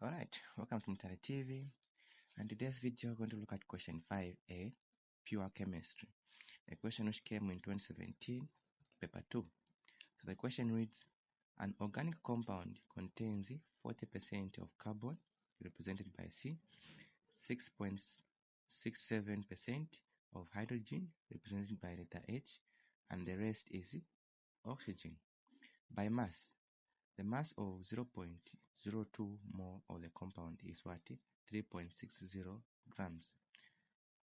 Alright, welcome to Mtare TV, and today's video we're going to look at question 5a, pure chemistry, a question which came in 2017, paper 2. So the question reads, an organic compound contains 40% of carbon, represented by C, 6.67% of hydrogen, represented by letter H, and the rest is oxygen. By mass, the mass of 0.02 mole of the compound is what? 3.60 grams.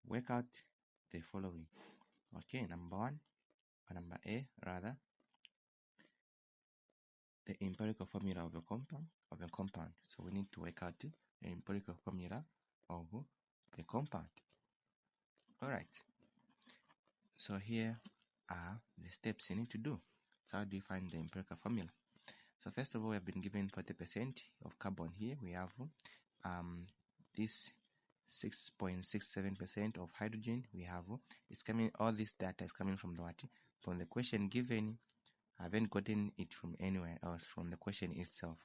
Work out the following. Okay, number A, the empirical formula of a compound. So we need to work out the empirical formula of the compound. Alright. So here are the steps you need to do. So how do you find the empirical formula? So first of all, we have been given 40% of carbon here. We have this 6.67% of hydrogen. We have it's coming. All this data is coming from the what? From the question given. I haven't gotten it from anywhere else, from the question itself.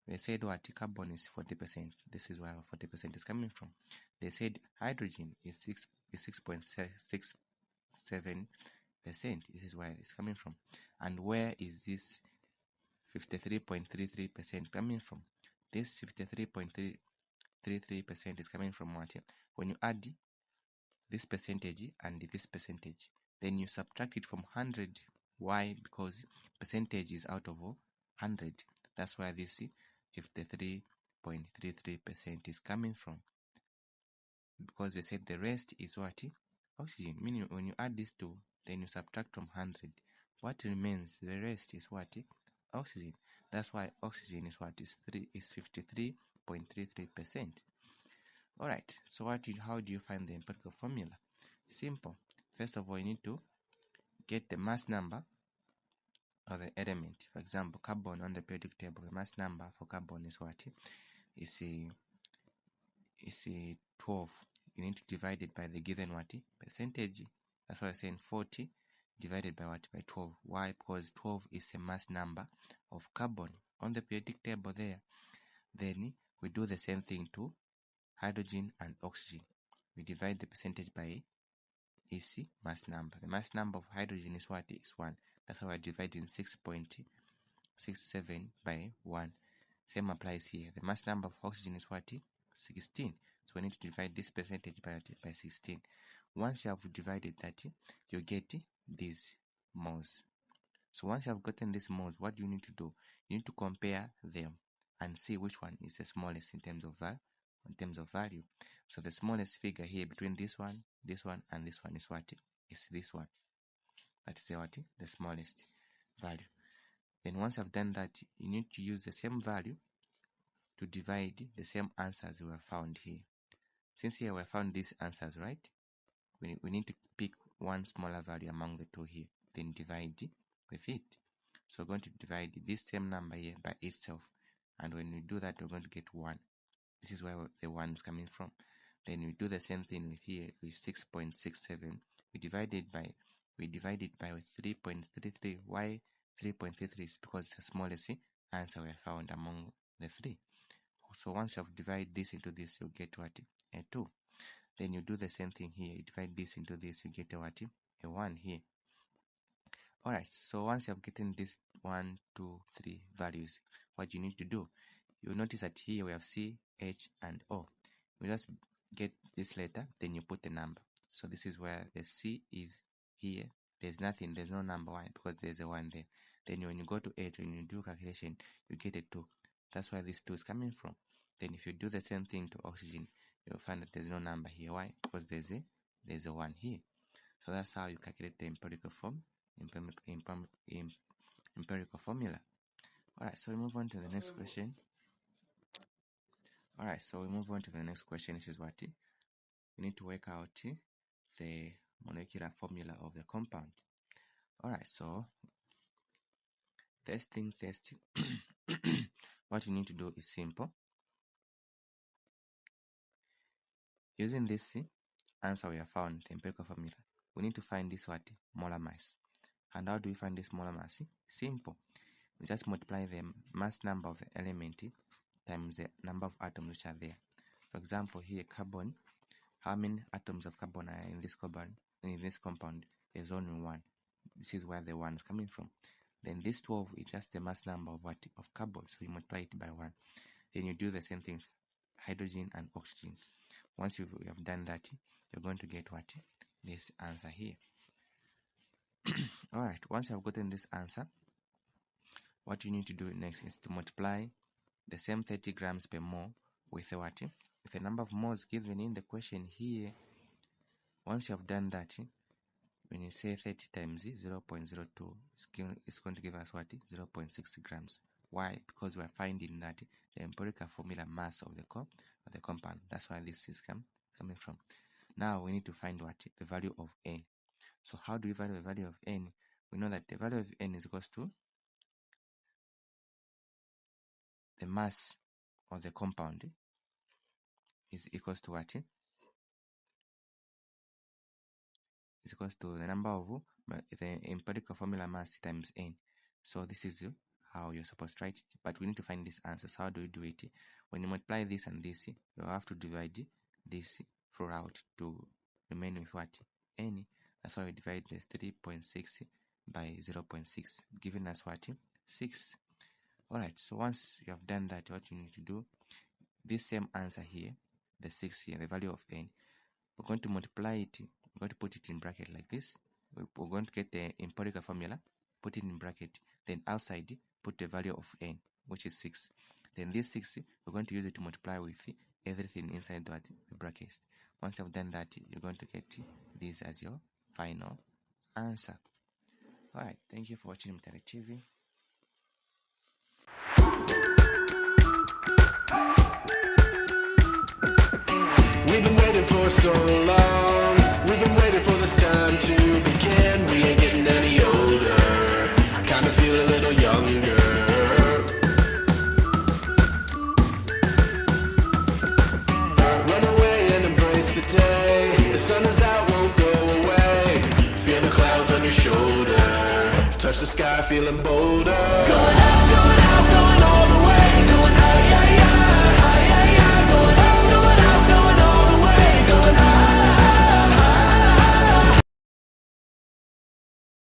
They said what? Carbon is 40%. This is where 40% is coming from. They said hydrogen is 6.67%. This is where it's coming from. And where is this 53.33% coming from? This 53.33% is coming from what? When you add this percentage and this percentage, then you subtract it from 100. Why? Because percentage is out of 100. That's why this 53.33% is coming from. Because we said the rest is what? Oxygen. Meaning when you add these two, then you subtract from 100. What remains? The rest is what? Oxygen. That's why oxygen is what? Is 53.33%. Alright, so how do you find the empirical formula? Simple. First of all, you need to get the mass number of the element. For example, carbon on the periodic table, the mass number for carbon is what? Is 12. You need to divide it by the given what? Percentage. That's why I'm saying 40 divided by what? By 12. Why? Because 12 is a mass number of carbon on the periodic table there. Then we do the same thing to hydrogen and oxygen. We divide the percentage by EC mass number. The mass number of hydrogen is what? Is 1. That's why we're dividing 6.67 by 1. Same applies here. The mass number of oxygen is what? 16. So we need to divide this percentage by 16. Once you have divided that, you get these moles. So once you have gotten these moles, what do you need to do? You need to compare them and see which one is the smallest in terms of value. So the smallest figure here between this one, and this one is what? Is this one. That is what? The smallest value. Then once I've done that, you need to use the same value to divide the same answers we have found here. Since here we have found these answers, right? We need to pick one smaller value among the two here, then divide with it. So we're going to divide this same number here by itself. And when we do that, we're going to get 1. This is where the 1 is coming from. Then we do the same thing with here with 6.67. We divide it by 3.33. Why 3.33? Is because it's the smallest answer we have found among the 3. So once you have divided this into this, you get what? A 2. Then you do the same thing here. You divide this into this, you get a what? A 1 here. Alright, so once you have gotten this 1, 2, 3 values, what you need to do, you notice that here we have C, H, and O. You just get this letter, then you put the number. So this is where the C is here. There's nothing, there's no number. Why? Because there's a 1 there. Then when you go to H, when you do calculation, you get a 2. That's where this 2 is coming from. Then if you do the same thing to oxygen, you'll find that there's no number here. Why? Because there's a 1 here. So that's how you calculate the empirical formula. Alright, so we move on to the next question. Alright, so we move on to the next question. This is what? We need to work out the molecular formula of the compound. Alright, so first thing first, what you need to do is simple. Using this answer we have found, the empirical formula, we need to find this what? Molar mass. And how do we find this molar mass? Simple. We just multiply the mass number of the element times the number of atoms which are there. For example, here carbon, how many atoms of carbon are in this compound? There's only 1. This is where the 1 is coming from. Then this 12 is just the mass number of what? Of carbon, so you multiply it by 1. Then you do the same thing, hydrogen and oxygen. Once you have done that, you're going to get what? This answer here. Alright, once you have gotten this answer, what you need to do next is to multiply the same 30 grams per mole with the what? With the number of moles given in the question here. Once you have done that, when you say 30 times 0.02, it's going to give us what? 0.6 grams. Why? Because we are finding that the empirical formula mass of the compound. That's why this is coming from. Now we need to find what? The value of N. So how do we find the value of N? We know that the value of N is equals to the mass of the compound is equals to what? Is equals to the number of the empirical formula mass times N. So this is how you're supposed to write it. But we need to find this answer. So how do we do it? When you multiply this and this, you have to divide this throughout to remain with what? N. That's why we divide the 3.6 by 0.6, giving us what? 6. Alright, so once you have done that, what you need to do, this same answer here, the 6 here, the value of N, we're going to multiply it, we're going to put it in bracket like this. We're going to get the empirical formula, put it in bracket, then outside put the value of N, which is 6. Then this 6, we're going to use it to multiply with everything inside the brackets. Once you've done that, you're going to get this as your final answer. Alright, thank you for watching Mtare TV. We've been waiting for so long. We've been waiting for this time to begin. We ain't getting any older. I kinda feel a little younger. Run away and embrace the day. The sun is out, won't go away. Feel the clouds on your shoulder. Touch the sky, feeling bolder. Going up, going